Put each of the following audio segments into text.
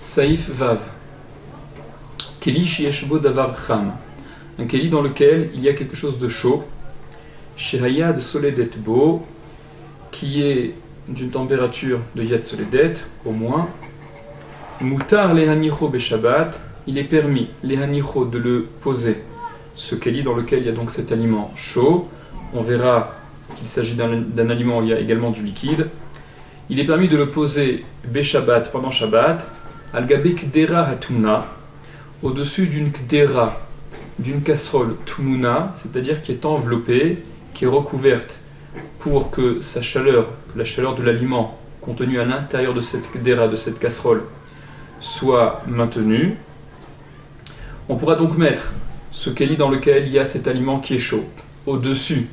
Saïf Vav. Keli Shieshbo Davar Cham. Un keli dans lequel il y a quelque chose de chaud. Shehayad Soledet Bo, qui est d'une température de Yad Soledet, au moins. Mutar Lehanicho Beshabbat, il est permis, Lehanicho, de le poser. Ce keli dans lequel il y a donc cet aliment chaud. On verra qu'il s'agit d'un aliment où il y a également du liquide. Il est permis de le poser Beshabbat, pendant Shabbat, Al-Gabe Kdera Hatuna, au-dessus d'une Kdera, d'une casserole Tumuna, c'est-à-dire qui est enveloppée, qui est recouverte pour que sa chaleur, que la chaleur de l'aliment contenu à l'intérieur de cette Kdera, de cette casserole, soit maintenue. On pourra donc mettre ce keli dans lequel il y a cet aliment qui est chaud, au-dessus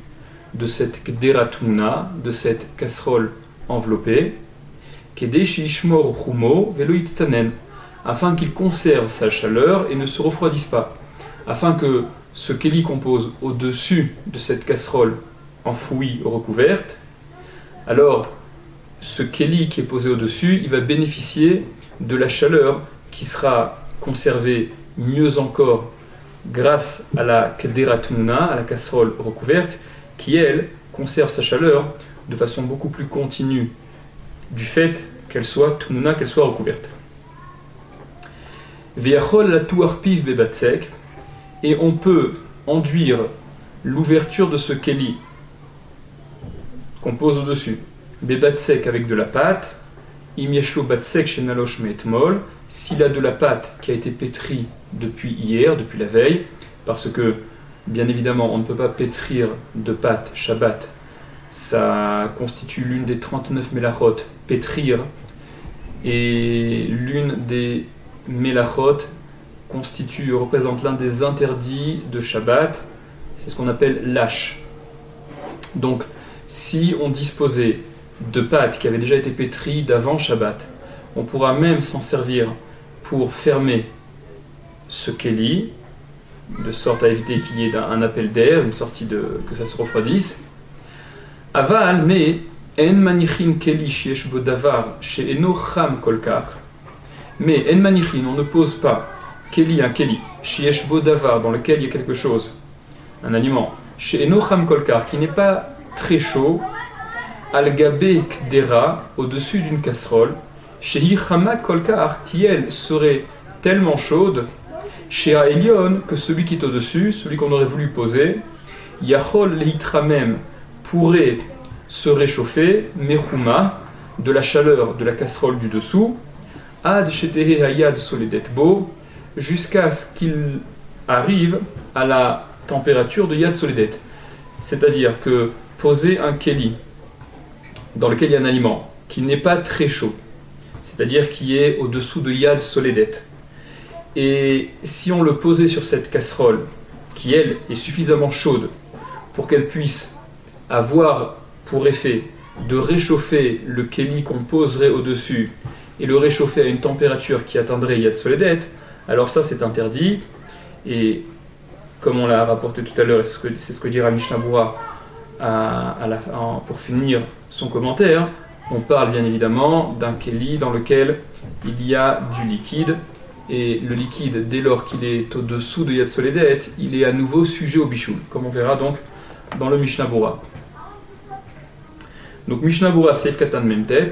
de cette Kdera Tumuna, de cette casserole enveloppée, afin qu'il conserve sa chaleur et ne se refroidisse pas, afin que ce keli qu'on pose au-dessus de cette casserole enfouie, recouverte, alors ce keli qui est posé au-dessus, il va bénéficier de la chaleur qui sera conservée mieux encore grâce à la Kdera Tumuna, à la casserole recouverte, qui elle conserve sa chaleur de façon beaucoup plus continue du fait qu'elle soit Tumuna, qu'elle soit recouverte. Ve'achol la tuarpiv bebatsek, et on peut enduire l'ouverture de ce keli qu'on pose au-dessus, bebatsek, avec de la pâte, im yeshlo batsek shenalosh me'etmol, s'il a de la pâte qui a été pétrie depuis hier, depuis la veille, parce que bien évidemment on ne peut pas pétrir de pâte Shabbat, ça constitue l'une des 39 mélachot, pétrir, et l'une des mélachot représente l'un des interdits de Shabbat, c'est ce qu'on appelle l'âche. Donc, si on disposait de pâte qui avait déjà été pétrie d'avant Shabbat, on pourra même s'en servir pour fermer ce keli, de sorte à éviter qu'il y ait un appel d'air, une sortie que ça se refroidisse. Aval, mais en manichin keli sheyesh bo davar she'eno cham kolkach. Mais en manichin, on ne pose pas un keli sheyesh bo davar, dans lequel il y a quelque chose, un aliment, she'eno cham kolkach, qui n'est pas très chaud, al gabe kdera, au-dessus d'une casserole, shehi chama kolkach, qui elle serait tellement chaude, chez Aelion, que celui qui est au-dessus, celui qu'on aurait voulu poser, Yachol Leitramem, pourrait se réchauffer, Mechuma, de la chaleur de la casserole du dessous, Ad Shetehe Hayad Soledet Bo, jusqu'à ce qu'il arrive à la température de Yad Soledet. C'est-à-dire que poser un keli dans lequel il y a un aliment qui n'est pas très chaud, c'est-à-dire qui est au-dessous de Yad Soledet, et si on le posait sur cette casserole, qui elle est suffisamment chaude pour qu'elle puisse avoir pour effet de réchauffer le keli qu'on poserait au-dessus et le réchauffer à une température qui atteindrait Yad Soledet, alors ça c'est interdit. Et comme on l'a rapporté tout à l'heure, c'est ce que dira Mishnah Berurah pour finir son commentaire, on parle bien évidemment d'un keli dans lequel il y a du liquide. Et le liquide, dès lors qu'il est au-dessous de Yad Soledet, il est à nouveau sujet au bichoul, comme on verra donc dans le Mishnah Berurah. Donc Mishnah Berurah Seif Katan Memtet,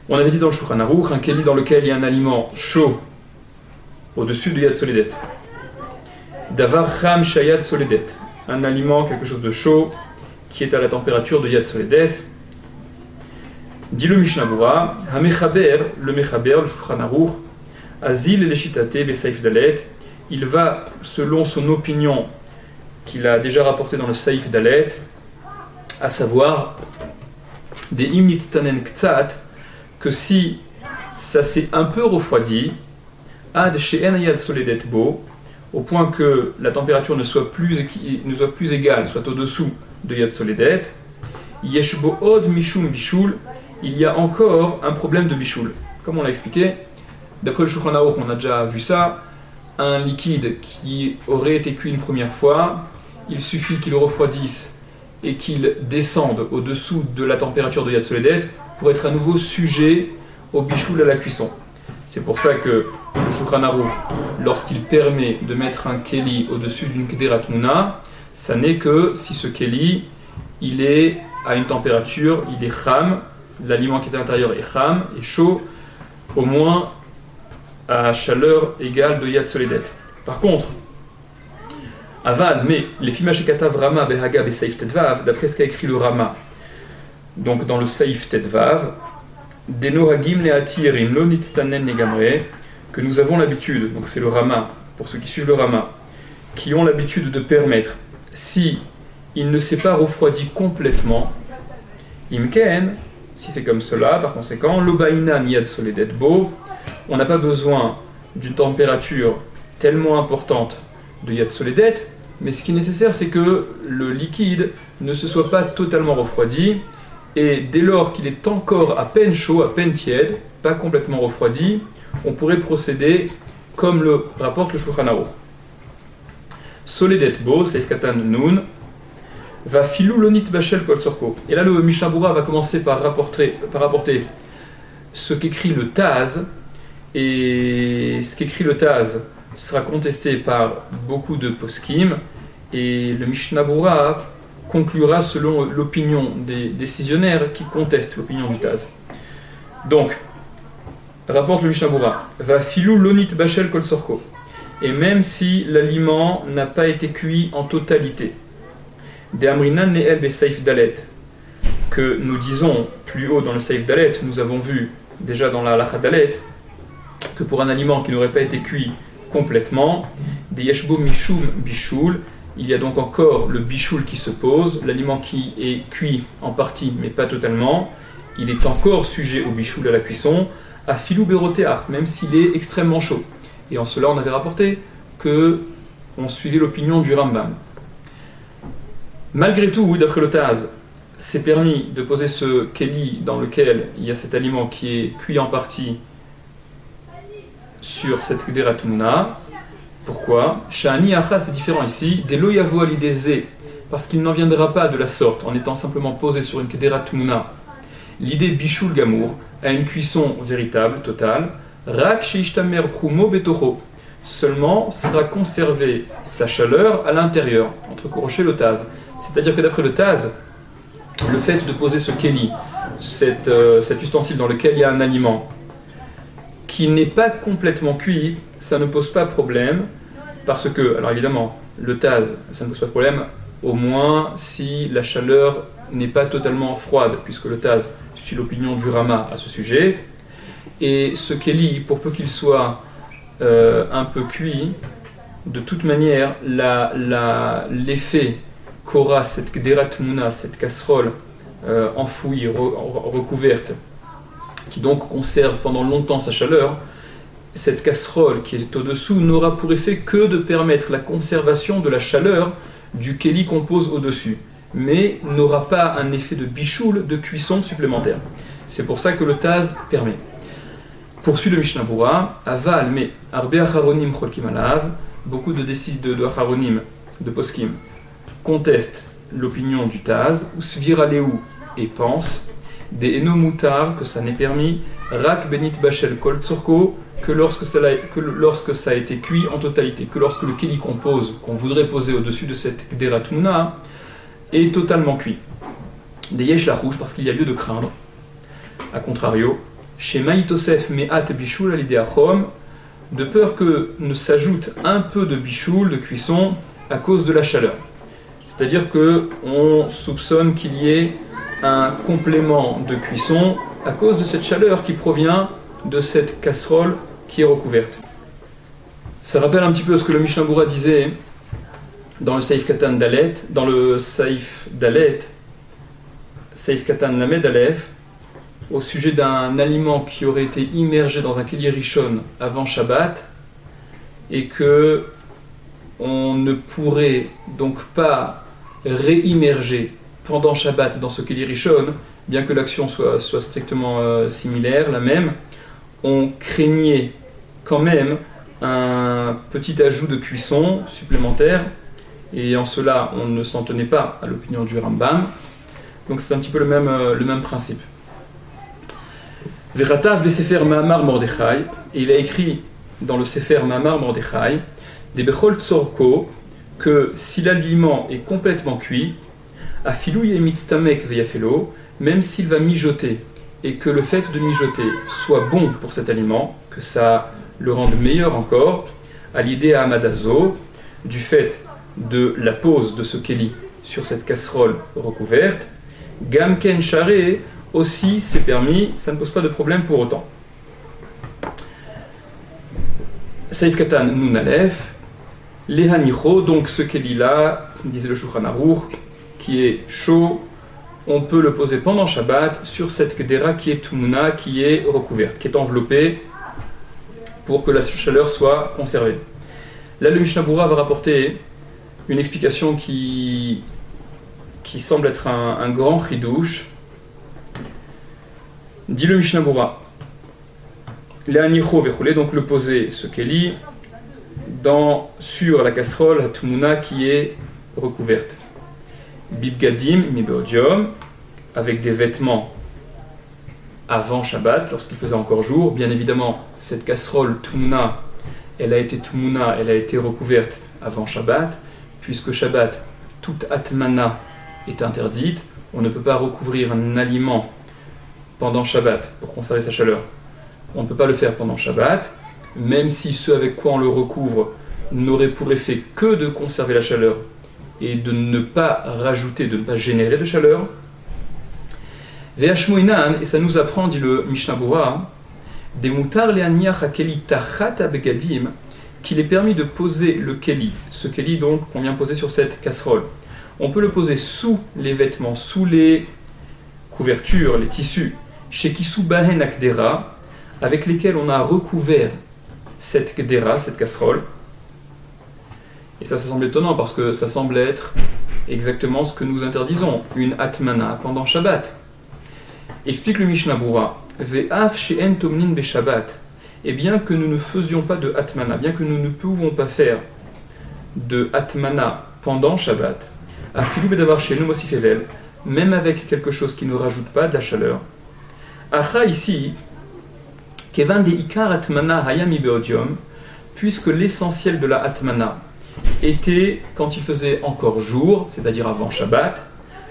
on avait dit dans le Shulchan Aruch, un keli dans lequel il y a un aliment chaud au-dessus de Yad Soledet. Davar Cham Shayad Soledet, un aliment, quelque chose de chaud, qui est à la température de Yad Soledet. Dit le Mishnah Berurah, Hamechaber, le Shulchan Aruch, Azil Leshitate Besaif Dalet, il va, selon son opinion qu'il a déjà rapportée dans le Saif Dalet, à savoir des imnitztanen ktsat, que si ça s'est un peu refroidi, ad she'en yad soledet bo, au point que la température ne soit plus égale, soit au-dessous de Yad Soledet, yeshbo od mishum bishul, il y a encore un problème de bishul. Comme on l'a expliqué, d'après le Shulchan Aruch, on a déjà vu ça, un liquide qui aurait été cuit une première fois, il suffit qu'il refroidisse et qu'il descende au-dessous de la température de Yad Soledet pour être à nouveau sujet au bichoul à la cuisson. C'est pour ça que le Shulchan Aruch, lorsqu'il permet de mettre un keli au-dessus d'une Kederat Muna, ça n'est que si ce keli, il est à une température, il est cham, l'aliment qui est à l'intérieur est cham, est chaud, au moins à chaleur égale de Yad Soledet. Par contre, Aval, mais les Fimashekatav Rama Behaga Besaif Tedvav, d'après ce qu'a écrit le Rama, donc dans le Saif Tedvav, Denohagim Leatirin Lo Nitztanen Negamre, que nous avons l'habitude, donc c'est le Rama, pour ceux qui suivent le Rama, qui ont l'habitude de permettre, si il ne s'est pas refroidi complètement, Imken, si c'est comme cela, par conséquent, Lobaina Niyad Soledet Bo, on n'a pas besoin d'une température tellement importante de Yad Soledet, mais ce qui est nécessaire, c'est que le liquide ne se soit pas totalement refroidi, et dès lors qu'il est encore à peine chaud, à peine tiède, pas complètement refroidi, on pourrait procéder comme le rapporte le Shulchan Aruch. Soledet Bo, Seif Katan Nun, va filou lonit bachel kol sorko. Et là, le Mishnah Berurah va commencer par rapporter ce qu'écrit le Taz, et ce qu'écrit le Taz sera contesté par beaucoup de poskim, et le Mishnah Berurah conclura selon l'opinion des décisionnaires qui contestent l'opinion du Taz. Donc, rapporte le Mishnah Berurah, va filou lonit bachel kol sorko. Et même si l'aliment n'a pas été cuit en totalité, de Amrinan Neel be Saif Dalet, que nous disons plus haut dans le Saif Dalet, nous avons vu déjà dans la Halakha Dalet, que pour un aliment qui n'aurait pas été cuit complètement, des Yeshbo Mishum Bishul, il y a donc encore le Bishul qui se pose, l'aliment qui est cuit en partie mais pas totalement, il est encore sujet au Bishul, à la cuisson, à Filou Beroteach, même s'il est extrêmement chaud. Et en cela, on avait rapporté que on suivait l'opinion du Rambam. Malgré tout, d'après le Taz, c'est permis de poser ce keli dans lequel il y a cet aliment qui est cuit en partie sur cette Kederat Muna. Pourquoi ? Sha'ani Acha, c'est différent ici. Delo yavo alideze, parce qu'il n'en viendra pas de la sorte, en étant simplement posé sur une Kederat Muna. L'idée Bishul Gamour, à une cuisson véritable, totale. Rak sheishtamer chumo betocho. Seulement sera conservée sa chaleur à l'intérieur, entre Koroché et le Taz. C'est-à-dire que d'après le Taz, le fait de poser ce keli, cet ustensile dans lequel il y a un aliment, qui n'est pas complètement cuit, ça ne pose pas problème, parce que, alors évidemment, le Taz, ça ne pose pas de problème, au moins si la chaleur n'est pas totalement froide, puisque le Taz suit l'opinion du Rama à ce sujet, et ce keli, pour peu qu'il soit un peu cuit, de toute manière, l'effet qu'aura cette Kederat Muna, cette casserole enfouie, recouverte, qui donc conserve pendant longtemps sa chaleur, cette casserole qui est au-dessous n'aura pour effet que de permettre la conservation de la chaleur du keli qu'on pose au-dessus, mais n'aura pas un effet de bichoul, de cuisson supplémentaire. C'est pour ça que le Taz permet. Poursuit le Mishnah Berurah, aval mais arbe acharonim cholkim alav, beaucoup de acharonim, de poskim, contestent l'opinion du Taz, ou sviraleu et pensent, des enomutar, que ça n'est permis, rak benit bachel kol tsorko, que lorsque ça a été cuit en totalité, que lorsque le keli qu'on voudrait poser au-dessus de cette Kederat Muna, est totalement cuit. Des yesh la rouge, parce qu'il y a lieu de craindre, a contrario, chez Maïtosef me'at bishul alideachom, de peur que ne s'ajoute un peu de bichoul, de cuisson, à cause de la chaleur. C'est-à-dire qu'on soupçonne qu'il y ait un complément de cuisson à cause de cette chaleur qui provient de cette casserole qui est recouverte. Ça rappelle un petit peu ce que le Mishnah Berurah disait dans le Saif Katan Dalet, dans le Saif Dalet, Saif Katan Lamed Aleph, au sujet d'un aliment qui aurait été immergé dans un keli rishon avant Shabbat, et que on ne pourrait donc pas réimmerger pendant Shabbat dans ce keli rishon, bien que l'action soit strictement similaire, la même. On craignait quand même un petit ajout de cuisson supplémentaire, et en cela on ne s'en tenait pas à l'opinion du Rambam. Donc c'est un petit peu le même principe. Veratav besefer Ma'amar Mordechai, et il a écrit dans le Sefer Ma'amar Mordechai, des Bechol Tzorko, que si l'aliment est complètement cuit, Afilou Yemitztamek Veyafelo, même s'il va mijoter, et que le fait de mijoter soit bon pour cet aliment, que ça le rende meilleur encore, à l'idée à Amadazo, du fait de la pose de ce keli sur cette casserole recouverte, Gamken Share, aussi c'est permis, ça ne pose pas de problème pour autant. Saïf Katan Nun Aleph, Lehanicho, donc ce keli-là, disait le Shulchan Aruch, qui est chaud, on peut le poser pendant Shabbat sur cette kedera qui est tumuna, qui est recouverte, qui est enveloppée pour que la chaleur soit conservée. Là, le Mishnah Berurah va rapporter une explication qui semble être un grand chidouche. Dit le Mishnah Berurah, donc le poser, ce keli, sur la casserole, la tumuna qui est recouverte. Bibgadim, mibeodium, avec des vêtements avant Shabbat, lorsqu'il faisait encore jour. Bien évidemment, cette casserole tumuna, elle a été recouverte avant Shabbat, puisque Shabbat, toute atmana est interdite. On ne peut pas recouvrir un aliment pendant Shabbat pour conserver sa chaleur. On ne peut pas le faire pendant Shabbat, même si ce avec quoi on le recouvre n'aurait pour effet que de conserver la chaleur et de ne pas rajouter, de ne pas générer de chaleur. Ve'ashmoinan, et ça nous apprend, dit le Mishnah Berurah, des mutar le'aniach hakeli tachat habegadim, qu'il est permis de poser le keli, ce keli donc qu'on vient poser sur cette casserole. On peut le poser sous les vêtements, sous les couvertures, les tissus, chez Kisu Bahen Akdera, avec lesquels on a recouvert cette kdera, cette casserole. Et ça semble étonnant parce que ça semble être exactement ce que nous interdisons, une atmana pendant Shabbat. Explique le Mishnah Berurah, Ve'af she'en tomnin be Shabbat, et bien que nous ne faisions pas de atmana, bien que nous ne pouvons pas faire de atmana pendant Shabbat, afilu bedavar she'enu mosif evel, même avec quelque chose qui ne rajoute pas de la chaleur. Acha ici, kevan de ikar atmana hayami beodium, puisque l'essentiel de la atmana était quand il faisait encore jour, c'est-à-dire avant Shabbat,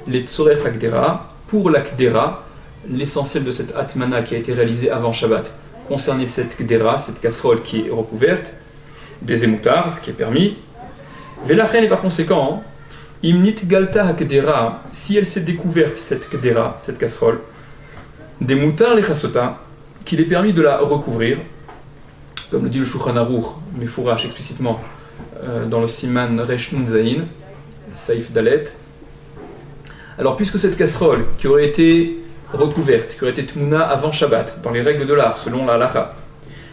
les tzorech akdera, pour la kdera, l'essentiel de cette atmana qui a été réalisée avant Shabbat concernait cette kdera, cette casserole qui est recouverte, des émoutards, ce qui est permis. Velachen, et par conséquent, imnit galta hakdera, si elle s'est découverte, cette kdera, cette casserole, des moutards les chasota, qu'il est permis de la recouvrir, comme le dit le Shulchan Aruch, Mefourash explicitement, dans le Siman Resh Nun Zayin, Saïf Dalet. Alors, puisque cette casserole qui aurait été recouverte, qui aurait été tmuna avant Shabbat, dans les règles de l'art, selon la halacha,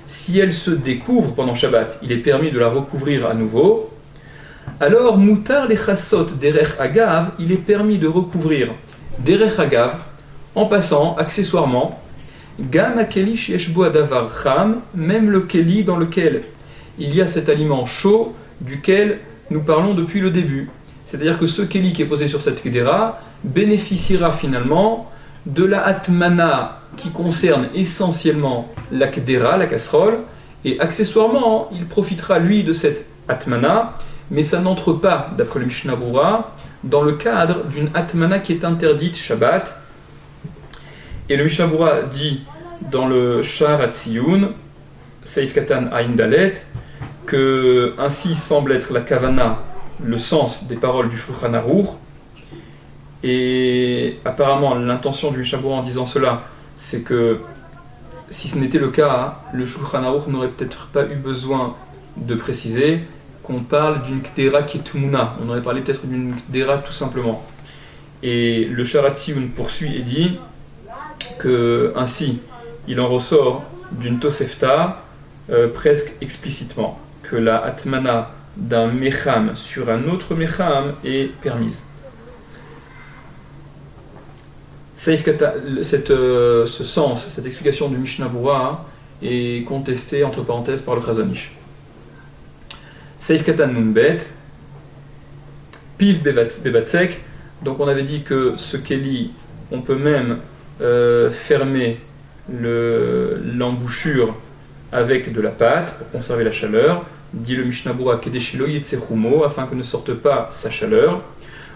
si elle se découvre pendant Shabbat, il est permis de la recouvrir à nouveau. Alors, mutar les chassot derech agav, il est permis de recouvrir derech agav, en passant, accessoirement, gam akeli sheshbo adavar cham, même le keli dans lequel il y a cet aliment chaud duquel nous parlons depuis le début. C'est-à-dire que ce keli qui est posé sur cette kedera bénéficiera finalement de la atmana qui concerne essentiellement la kedera, la casserole, et accessoirement, il profitera lui de cette atmana, mais ça n'entre pas, d'après le Mishnah Berurah, dans le cadre d'une atmana qui est interdite Shabbat. Et le Mishnah Berurah dit dans le Sha'ar HaTziyun, Seif Katan Ayin Dalet, que ainsi semble être la kavana, le sens des paroles du Shulchan Aruch. Et apparemment, l'intention du Mishnah Berurah en disant cela, c'est que si ce n'était le cas, le Shulchan Aruch n'aurait peut-être pas eu besoin de préciser qu'on parle d'une kdera qui est tumuna. On aurait parlé peut-être d'une kdera tout simplement. Et le Sha'ar HaTziyun poursuit et dit que ainsi, il en ressort d'une Tosefta presque explicitement que la atmana d'un mecham sur un autre mecham est permise. Ce sens, cette explication du Mishnah Berurah est contestée entre parenthèses par le Chazon Ish. Seif Katan Nunbet, Piv Bebatsek, donc on avait dit que ce keli, on peut même fermer l'embouchure avec de la pâte pour conserver la chaleur. Dit le Mishnah Berurah kedeshilo yetzechumo, afin que ne sorte pas sa chaleur.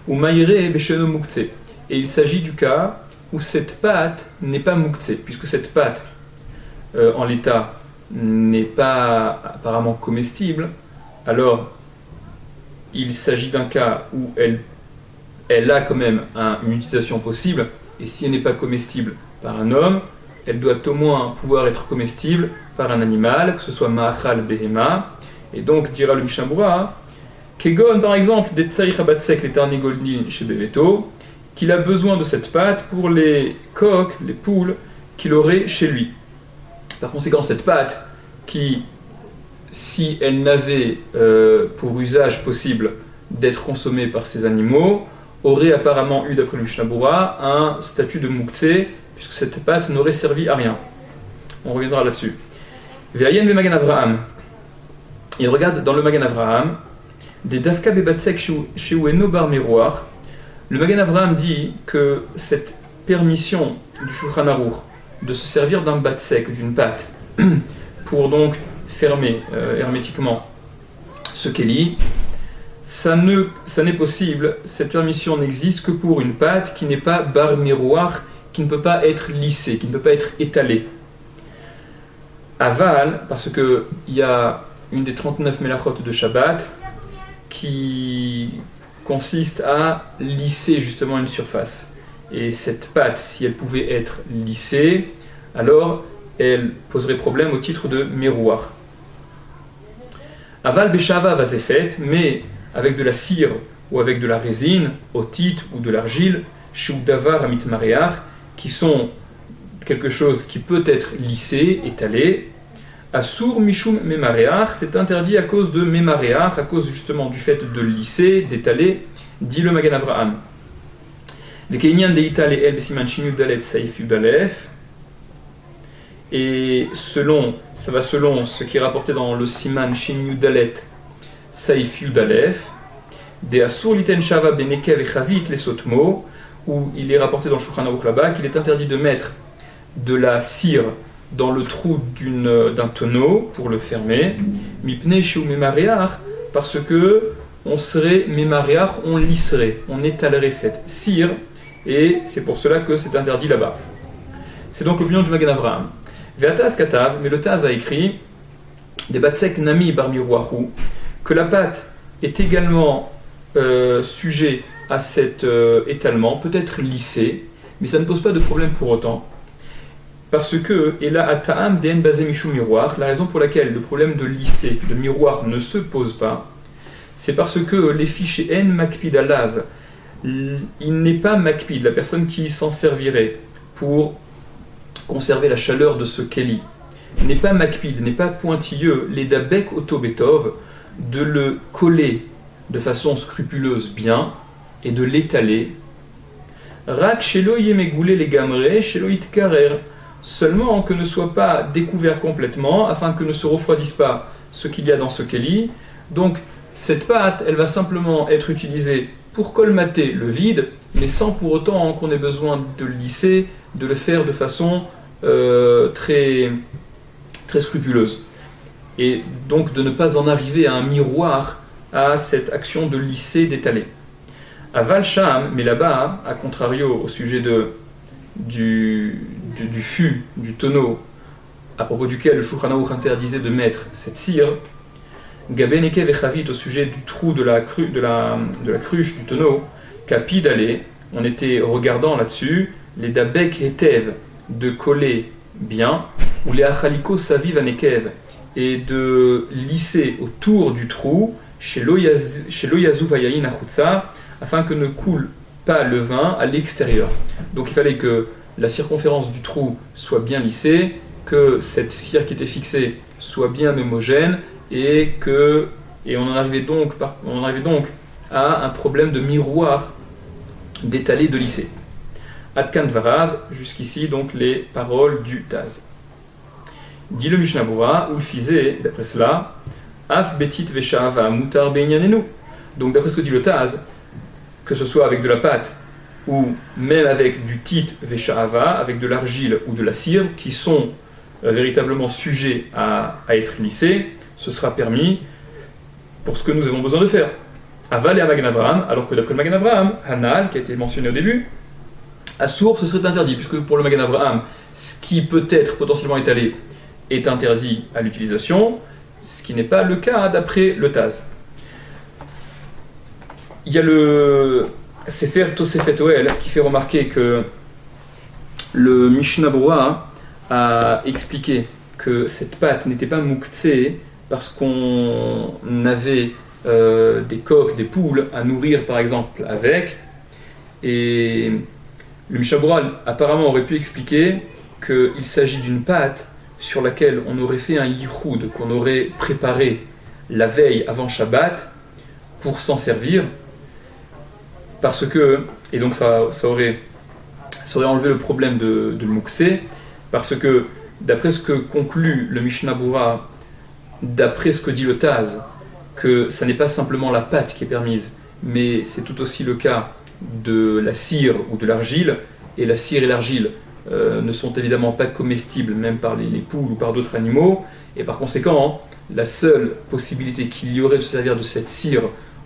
Ou maïre besheno mukhtse. Et il s'agit du cas où cette pâte n'est pas mukhtse, puisque cette pâte en l'état n'est pas apparemment comestible. Alors il s'agit d'un cas où elle a quand même une utilisation possible, et si elle n'est pas comestible par un homme, elle doit au moins pouvoir être comestible par un animal, que ce soit ma'achal behema. Et donc dira le Mishnah Berurah, Kegon par exemple, des tsaïch habatsek les tarnigolnin chez Beveto, qu'il a besoin de cette pâte pour les coqs, les poules qu'il aurait chez lui. Par conséquent, cette pâte qui, si elle n'avait pour usage possible d'être consommée par ces animaux, aurait apparemment eu, d'après le Mishnah Berurah, un statut de mukhtse, puisque cette pâte n'aurait servi à rien. On reviendra là-dessus. Ve'ayen ve Magen Avraham. Il regarde dans le Magen Avraham, des dafka bebatsek sheueno bar miroir. Le Magen Avraham dit que cette permission du Shulchan Aruch de se servir d'un batsek, d'une pâte, pour donc fermer hermétiquement ce keli, ça n'est possible, cette permission n'existe que pour une pâte qui n'est pas bar miroir, qui ne peut pas être lissée, qui ne peut pas être étalée. Aval, parce qu'il y a une des 39 melachot de Shabbat qui consiste à lisser justement une surface. Et cette pâte, si elle pouvait être lissée, alors elle poserait problème au titre de miroir. Aval beshava vazefet, mais avec de la cire ou avec de la résine, otite ou de l'argile, sheudavar amit mareach, qui sont quelque chose qui peut être lissé, étalé. Asur mishum memareach, c'est interdit à cause de memareach, à cause justement du fait de lisser, d'étaler, dit le Magen Avraham. Vekeinian deitale el besiman shin yudalet saif yudalef. Et ça va selon ce qui est rapporté dans le siman shin yudalet saif yudalef, de asur liten shava benekev et chavit les sotmo, où il est rapporté dans Shulchan Aruch là-bas qu'il est interdit de mettre de la cire dans le trou d'un tonneau pour le fermer, mipne sheu memareach, parce que on serait memareach, on lisserait, on étalerait cette cire, et c'est pour cela que c'est interdit là-bas. C'est donc l'opinion du Magen Avraham. Ve'ataz katav, mais le Taz a écrit des batsek nami bar miroahu, que la pâte est également sujet à cet étalement, peut être lissée, mais ça ne pose pas de problème pour autant. Parce que, et là, ata'am den basé michou miroir, la raison pour laquelle le problème de lisser, de miroir ne se pose pas, c'est parce que les fiches en makpid alav, il n'est pas makpid, la personne qui s'en servirait pour conserver la chaleur de ce keli, n'est pas makpid, n'est pas pointilleux, les dabek otobetov, de le coller de façon scrupuleuse bien et de l'étaler. Rak shelo yemegoulé les gamre, shelo itkarer, seulement que ne soit pas découvert complètement, afin que ne se refroidisse pas ce qu'il y a dans ce keli. Donc cette pâte, elle va simplement être utilisée pour colmater le vide, mais sans pour autant qu'on ait besoin de le lisser, de le faire de façon très, très scrupuleuse. Et donc de ne pas en arriver à un miroir à cette action de lisser, d'étaler. Aval Sham, mais là-bas, à contrario au sujet du fût, du tonneau, à propos duquel le Shulchan Aruch interdisait de mettre cette cire, Gabeneke vechavit, au sujet du trou de la cruche du tonneau, Kapi d'aller, on était regardant là-dessus, les dabek hetev, de coller bien, ou les achaliko saviv anekev, et de lisser autour du trou, chez l'oyazu vayayin achutza, afin que ne coule pas le vin à l'extérieur. Donc il fallait que la circonférence du trou soit bien lissée, que cette cire qui était fixée soit bien homogène, et on en arrivait donc à un problème de miroir, d'étaler, de lisser. Adkan Dvarav, jusqu'ici donc les paroles du Taz. Dit le Mishnah Berurah, ou le Fizé, d'après cela, Af betit veshava mutar beinyanenu. Donc d'après ce que dit le Taz, que ce soit avec de la pâte ou même avec du tit vesha'ava, avec de l'argile ou de la cire, qui sont véritablement sujets à être lissés, ce sera permis pour ce que nous avons besoin de faire. Aval et Magen Avraham, alors que d'après le Magen Avraham, Hanal, qui a été mentionné au début, Assour, ce serait interdit, puisque pour le Magen Avraham, ce qui peut être potentiellement étalé est interdit à l'utilisation, ce qui n'est pas le cas d'après le Taz. Il y a le Sefer Tosefet Oel qui fait remarquer que le Mishnah Berurah a expliqué que cette pâte n'était pas mouktsé parce qu'on avait des coqs, des poules à nourrir par exemple avec, et le Mishnah Berurah apparemment aurait pu expliquer qu'il s'agit d'une pâte sur laquelle on aurait fait un yichoud, qu'on aurait préparé la veille avant Shabbat pour s'en servir, parce que, et donc ça aurait enlevé le problème de l'mouktsé, parce que d'après ce que conclut le Mishnah Berurah, d'après ce que dit le Taz, que ça n'est pas simplement la pâte qui est permise, mais c'est tout aussi le cas de la cire ou de l'argile, et la cire et l'argile ne sont évidemment pas comestibles même par les poules ou par d'autres animaux, et par conséquent, la seule possibilité qu'il y aurait de se servir de cette cire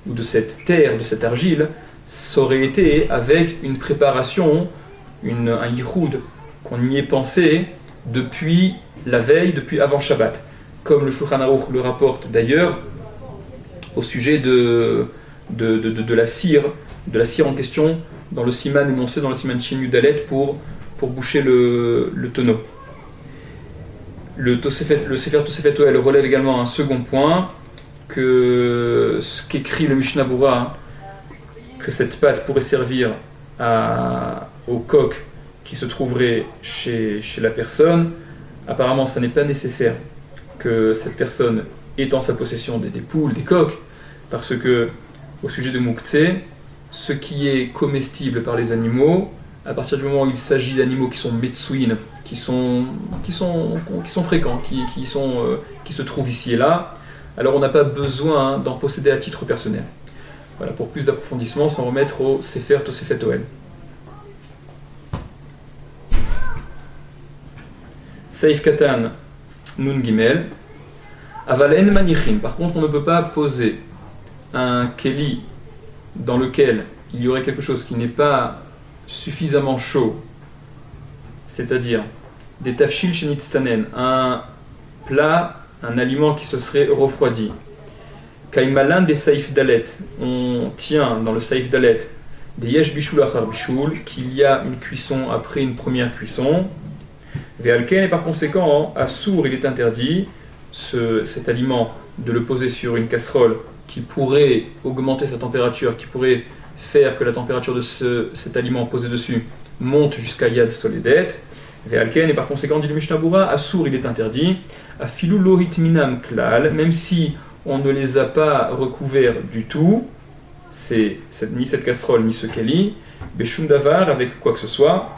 ou de cette terre, de cette argile, ça aurait été avec une préparation, un yichoud, qu'on y ait pensé depuis la veille, depuis avant Shabbat, comme le Shulchan Aruch le rapporte d'ailleurs au sujet de la cire en question dans le siman énoncé dans le siman Shin Yudalet pour boucher le tonneau. Le Sefer Tosefet Oel relève également un second point, que ce qu'écrit le Mishnah Berurah, que cette pâte pourrait servir au coq qui se trouverait chez la personne. Apparemment, ça n'est pas nécessaire que cette personne ait en sa possession des poules, des coqs, parce que, au sujet de Mouktsé, ce qui est comestible par les animaux, à partir du moment où il s'agit d'animaux qui sont metsuin, qui sont fréquents, qui se trouvent ici et là, alors on n'a pas besoin d'en posséder à titre personnel. Voilà, pour plus d'approfondissement, s'en remettre au Sefer Tosefet Oel. Saif Katan Nun Gimel. Avalen Manichin. Par contre, on ne peut pas poser un keli dans lequel il y aurait quelque chose qui n'est pas suffisamment chaud, c'est-à-dire des tafshil shenitztanen, un plat, un aliment qui se serait refroidi. Kaimalan des saif dalet, on tient dans le saif dalet des yesh bishul achar bishul, qu'il y a une cuisson après une première cuisson. Ve'alken, et par conséquent, à sourd il est interdit cet aliment de le poser sur une casserole qui pourrait augmenter sa température, qui pourrait faire que la température de cet aliment posé dessus monte jusqu'à Yad Soledet. Ve'alken, et par conséquent, dit le Mishnah Berurah, à sourd il est interdit, à filou lohit minam klal, même si on ne les a pas recouverts du tout, ni cette casserole ni ce keli, beshum davar, avec quoi que ce soit,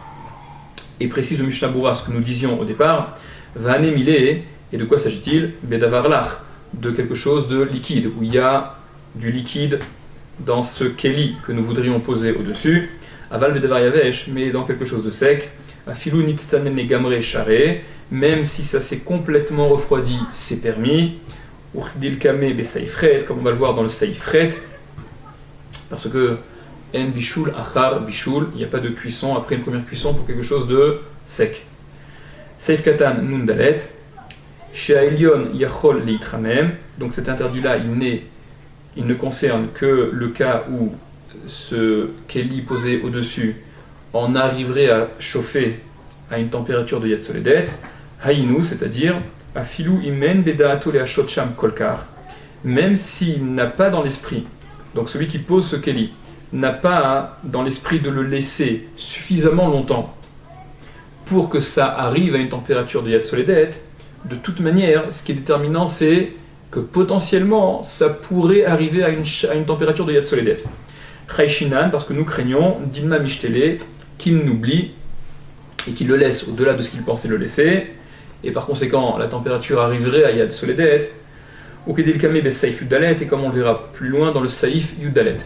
et précise le Mishnah Berurah ce que nous disions au départ, vane milé, et de quoi s'agit-il? Bedavar lach, de quelque chose de liquide, où il y a du liquide dans ce keli que nous voudrions poser au-dessus, aval bedavar yavesh, mais dans quelque chose de sec, afilou nitztanen et gamre charé, même si ça s'est complètement refroidi, c'est permis, Uchdil kame be saifret, comme on va le voir dans le saifret, parce que en bishul achar bishul, il n'y a pas de cuisson après une première cuisson pour quelque chose de sec. Saif katan nun dalet, she'aelion yachol leitramem, donc cet interdit-là, il ne concerne que le cas où ce keli posé au-dessus en arriverait à chauffer à une température de Yad Soledet, haïnu, c'est-à-dire afilou imen bedaato leachot sham kolkar, même s'il n'a pas dans l'esprit, donc celui qui pose ce keli, n'a pas dans l'esprit de le laisser suffisamment longtemps pour que ça arrive à une température de Yad Soledet, de toute manière, ce qui est déterminant, c'est que potentiellement, ça pourrait arriver à une température de Yad Soledet. Chayshinan, parce que nous craignons, Dilma Mishtele, qu'il n'oublie et qu'il le laisse au-delà de ce qu'il pensait le laisser, et par conséquent, la température arriverait à Yad Soledet, ou Kedil Kame be Saif Yudalet, et comme on le verra plus loin dans le Saif Yudalet.